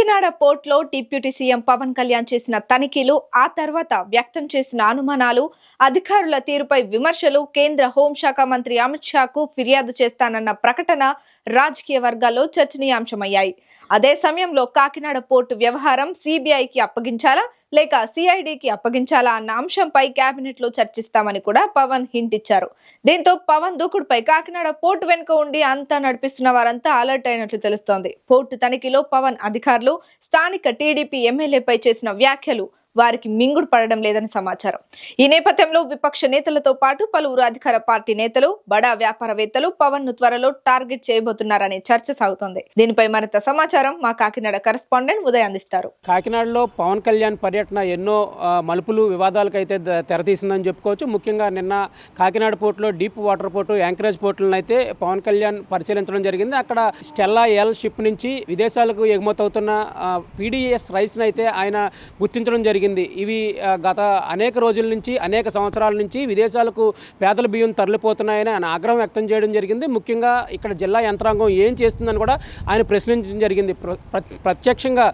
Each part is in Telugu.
కాకినాడ పోర్టులో డిప్యూటీ సీఎం పవన్ కళ్యాణ్ చేసిన తనిఖీలు, ఆ తర్వాత వ్యక్తం చేసిన అనుమానాలు, అధికారుల తీరుపై విమర్శలు, కేంద్ర హోంశాఖ మంత్రి అమిత్ షాకు ఫిర్యాదు చేస్తానన్న ప్రకటన రాజకీయ వర్గాల్లో చర్చనీయాంశమయ్యాయి. అదే సమయంలో కాకినాడ పోర్టు వ్యవహారం సిబిఐకి అప్పగించాలా లేక సిఐడికి అప్పగించాలా అన్న అంశంపై కేబినెట్ లో చర్చిస్తామని కూడా పవన్ హింట్ ఇచ్చారు. దీంతో పవన్ దూకుడుపై కాకినాడ పోర్టు వెనుక ఉండి అంతా నడిపిస్తున్న వారంతా అలర్ట్ అయినట్లు తెలుస్తోంది. పోర్టు తనిఖీలో పవన్ అధికారులు, స్థానిక టీడీపీ ఎమ్మెల్యేపై చేసిన వ్యాఖ్యలు వారికి మింగుడు పడడం లేదని సమాచారం. ఈ నేపథ్యంలో విపక్ష నేతలతో పాటు పలువురు అధికార పార్టీ నేతలు, బడా వ్యాపారవేత్తలు పవన్ ను త్వరలో టార్గెట్ చేయబోతున్నారనే చర్చ సాగుతోంది. దీనిపై మరింత సమాచారం మా కాకినాడ కరెస్పాండెంట్ ఉదయ్ అందిస్తారు. కాకినాడలో పవన్ కళ్యాణ్ పర్యటన ఎన్నో మలుపులు, వివాదాలకైతే తెరతీసిందని చెప్పుకోవచ్చు. ముఖ్యంగా నిన్న కాకినాడ పోర్టులో డీప్ వాటర్ పోర్టు, యాంకరేజ్ పోర్టులను అయితే పవన్ కళ్యాణ్ పరిశీలించడం జరిగింది. అక్కడ స్టెల్లా ఎల్ షిప్ నుంచి విదేశాలకు ఎగుమతవుతున్న పీడీఎస్ రైస్ను అయితే ఆయన గుర్తించడం జరిగింది. ఇవి గత అనేక రోజుల నుంచి, అనేక సంవత్సరాల నుంచి విదేశాలకు పేదల బియ్యం తరలిపోతున్నాయని ఆయన ఆగ్రహం వ్యక్తం చేయడం జరిగింది. ముఖ్యంగా ఇక్కడ జిల్లా యంత్రాంగం ఏం చేస్తుందని కూడా ఆయన ప్రశ్నించడం జరిగింది. ప్రత్యక్షంగా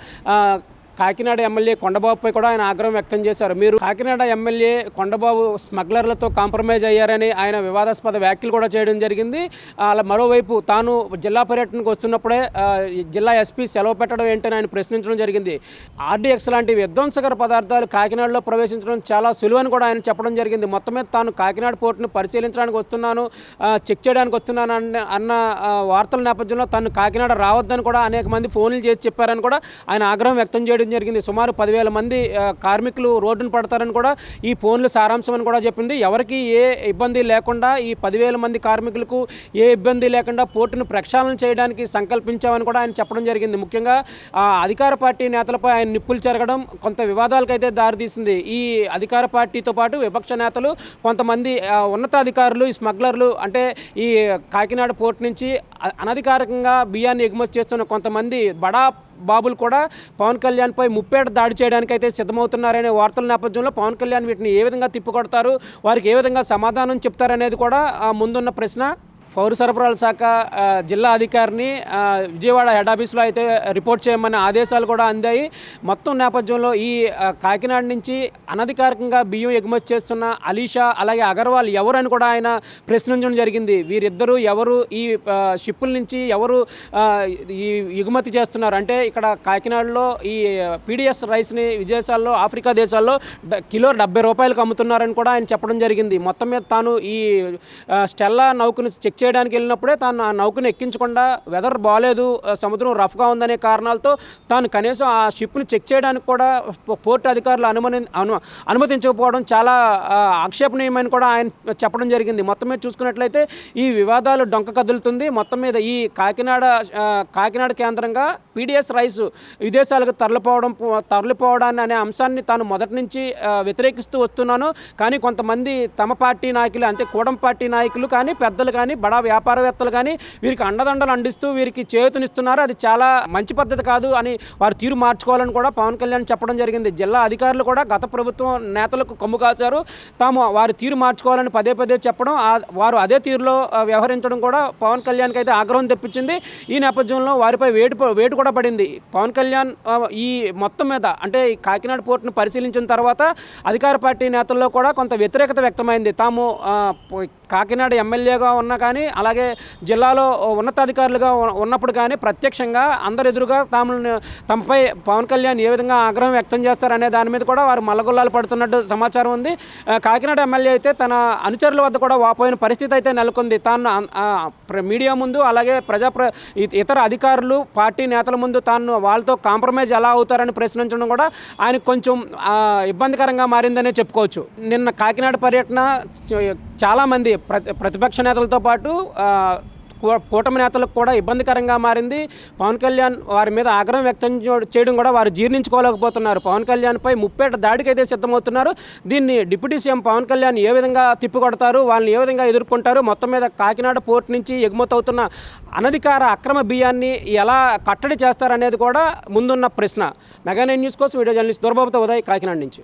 కాకినాడ ఎమ్మెల్యే కొండబాబుపై కూడా ఆయన ఆగ్రహం వ్యక్తం చేశారు. మీరు కాకినాడ ఎమ్మెల్యే కొండబాబు స్మగ్లర్లతో కాంప్రమైజ్ అయ్యారని ఆయన వివాదాస్పద వ్యాఖ్యలు కూడా చేయడం జరిగింది. అలా మరోవైపు తాను జిల్లా పర్యటనకు వస్తున్నప్పుడే జిల్లా ఎస్పీ సెలవు పెట్టడం ఏంటని ఆయన ప్రశ్నించడం జరిగింది. ఆర్డీఎక్స్ లాంటి విధ్వంసకర పదార్థాలు కాకినాడలో ప్రవేశించడం చాలా సులువని కూడా ఆయన చెప్పడం జరిగింది. మొత్తం మీద తాను కాకినాడ పోర్టును పరిశీలించడానికి వస్తున్నాను, చెక్ చేయడానికి వస్తున్నాను అన్న వార్తల నేపథ్యంలో తాను కాకినాడ రావద్దని కూడా అనేక మంది ఫోన్లు చేసి చెప్పారని కూడా ఆయన ఆగ్రహం వ్యక్తం చేయడం జరిగింది. సుమారు 10,000 మంది కార్మికులు రోడ్డును పడతారని కూడా ఈ ఫోన్లు సారాంశం అని కూడా చెప్పింది. ఎవరికి ఏ ఇబ్బంది లేకుండా, ఈ 10,000 మంది కార్మికులకు ఏ ఇబ్బంది లేకుండా పోర్టును ప్రక్షాళన చేయడానికి సంకల్పించామని కూడా ఆయన చెప్పడం జరిగింది. ముఖ్యంగా అధికార పార్టీ నేతలపై ఆయన నిప్పులు చెరగడం కొంత వివాదాలకైతే దారితీసింది. ఈ అధికార పార్టీతో పాటు విపక్ష నేతలు, కొంతమంది ఉన్నతాధికారులు, ఈ స్మగ్లర్లు, అంటే ఈ కాకినాడ పోర్టు నుంచి అనధికారికంగా బియ్యాన్ని ఎగుమతి చేస్తున్న కొంతమంది బడా బాబులు కూడా పవన్ కళ్యాణ్పై ముప్పేట దాడి చేయడానికి అయితే సిద్ధమవుతున్నారనే వార్తల నేపథ్యంలో పవన్ కళ్యాణ్ వీటిని ఏ విధంగా తిప్పికొడతారు, వారికి ఏ విధంగా సమాధానం చెప్తారనేది కూడా ముందున్న ప్రశ్న. పౌర సరఫరాల శాఖ జిల్లా అధికారిని విజయవాడ హెడ్ ఆఫీస్లో అయితే రిపోర్ట్ చేయమని ఆదేశాలు కూడా అందాయి. మొత్తం నేపథ్యంలో ఈ కాకినాడ నుంచి అనధికారికంగా బియ్యం ఎగుమతి చేస్తున్న అలీషా, అలాగే అగర్వాల్ ఎవరని కూడా ఆయన ప్రశ్నించడం జరిగింది. వీరిద్దరూ ఎవరు, ఈ షిప్పుల నుంచి ఎవరు ఈ ఎగుమతి చేస్తున్నారు అంటే ఇక్కడ కాకినాడలో ఈ పీడీఎస్ రైస్ని విదేశాల్లో, ఆఫ్రికా దేశాల్లో కిలో 70 రూపాయలకు అమ్ముతున్నారని కూడా ఆయన చెప్పడం జరిగింది. మొత్తం మీద తాను ఈ స్టెల్లా నౌకను చెక్ చేయడానికి వెళ్ళినప్పుడే తాను ఆ నౌకను ఎక్కించకుండా, వెదర్ బాగాలేదు, సముద్రం రఫ్గా ఉందనే కారణాలతో తాను కనీసం ఆ షిప్ను చెక్ చేయడానికి కూడా పోర్టు అధికారులు అనుమతించకపోవడం చాలా ఆక్షేపణీయమని కూడా ఆయన చెప్పడం జరిగింది. మొత్తం మీద చూసుకున్నట్లయితే ఈ వివాదాలు డొంక కదులుతుంది. మొత్తం మీద ఈ కాకినాడ కేంద్రంగా పీడీఎస్ రైస్ విదేశాలకు తరలిపోవడాన్ని అనే అంశాన్ని తాను మొదటి నుంచి వ్యతిరేకిస్తూ వస్తున్నాను. కానీ కొంతమంది తమ పార్టీ నాయకులు, అంటే కూటమి పార్టీ నాయకులు కానీ, పెద్దలు కానీ, బడా వ్యాపారవేత్తలు కానీ వీరికి అండదండలు అందిస్తూ వీరికి చేయూతనిస్తున్నారు. అది చాలా మంచి పద్ధతి కాదు అని వారి తీరు మార్చుకోవాలని కూడా పవన్ కళ్యాణ్ చెప్పడం జరిగింది. జిల్లా అధికారులు కూడా గత ప్రభుత్వం నేతలకు కొమ్ము కాశారు. తాము వారి తీరు మార్చుకోవాలని పదే పదే చెప్పడం, వారు అదే తీరులో వ్యవహరించడం కూడా పవన్ కళ్యాణ్కి అయితే ఆగ్రహం తెప్పించింది. ఈ నేపథ్యంలో వారిపై వేటు కూడా పడింది. పవన్ కళ్యాణ్ ఈ మొత్తం మీద, అంటే ఈ కాకినాడ పోర్టును పరిశీలించిన తర్వాత అధికార పార్టీ నేతల్లో కూడా కొంత వ్యతిరేకత వ్యక్తమైంది. తాము కాకినాడ ఎమ్మెల్యేగా ఉన్నా కానీ, అలాగే జిల్లాలో ఉన్నతాధికారులుగా ఉన్నప్పుడు కానీ ప్రత్యక్షంగా అందరు ఎదురుగా తమపై పవన్ కళ్యాణ్ ఏ విధంగా ఆగ్రహం వ్యక్తం చేస్తారనే దాని మీద కూడా వారు మల్లగొల్లాలు పడుతున్నట్టు సమాచారం ఉంది. కాకినాడ ఎమ్మెల్యే అయితే తన అనుచరుల వద్ద కూడా వాపోయిన పరిస్థితి అయితే నెలకొంది. తాను మీడియా ముందు, అలాగే ఇతర అధికారులు, పార్టీ నేతల ముందు తాను వాళ్ళతో కాంప్రమైజ్ ఎలా అవుతారని ప్రశ్నించడం కూడా ఆయనకు కొంచెం ఇబ్బందికరంగా మారిందనే చెప్పుకోవచ్చు. నిన్న కాకినాడ పర్యటన చాలామంది ప్రతిపక్ష నేతలతో పాటు కూటమి నేతలకు కూడా ఇబ్బందికరంగా మారింది. పవన్ కళ్యాణ్ వారి మీద ఆగ్రహం వ్యక్తం చేయడం కూడా వారు జీర్ణించుకోలేకపోతున్నారు. పవన్ కళ్యాణ్పై ముప్పేట దాడికైతే సిద్ధమవుతున్నారు. దీన్ని డిప్యూటీ సీఎం పవన్ కళ్యాణ్ ఏ విధంగా తిప్పికొడతారు, వాళ్ళని ఏ విధంగా ఎదుర్కొంటారు, మొత్తం మీద కాకినాడ పోర్టు నుంచి ఎగుమతి అవుతున్న అనధికార అక్రమ బియ్యాన్ని ఎలా కట్టడి చేస్తారనేది కూడా ముందున్న ప్రశ్న. మెగా 9 న్యూస్ కోసం వీడియో జర్నలిస్ట్ దొరబాబుతో ఉదయ్, కాకినాడ నుంచి.